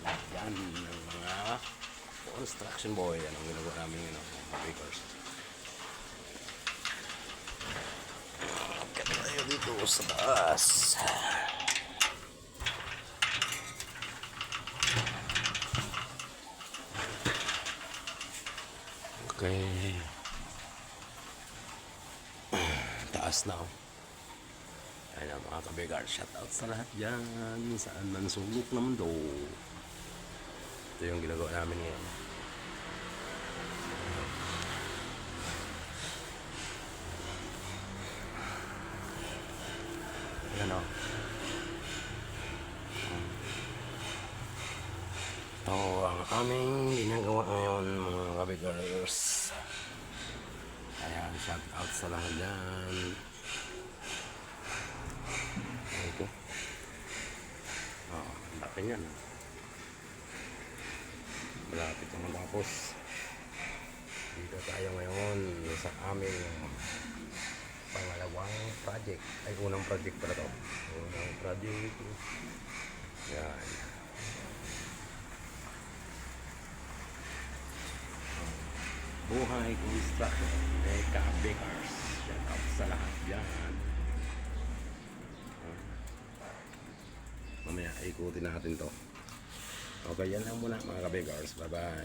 lahat yan ng mga construction boy. Yan ang ginagawa namin mga bakers. Akit tayo dito sa taas. Okay. Taas na. Ayan ang mga kabigar. Shoutout sa lahat dyan. Saan man sulok ng mundo. Ito yung ginagawa namin ngayon. Ayan o. Ito ang aming ginagawa ngayon mga kabigars. Ayan, shoutout sa lahat dyan. Ito. Ang laki niyan. Malapit na matapos. Dito tayo ngayon sa aming pangalawang project. Ay, unang project pala to. Unang project. Yan. Buhay construction. Mega bakers. Shoutout sa lahat dyan. Mamaya ikutin natin to. Okay, yan lang muna mga kabigars. Bye bye.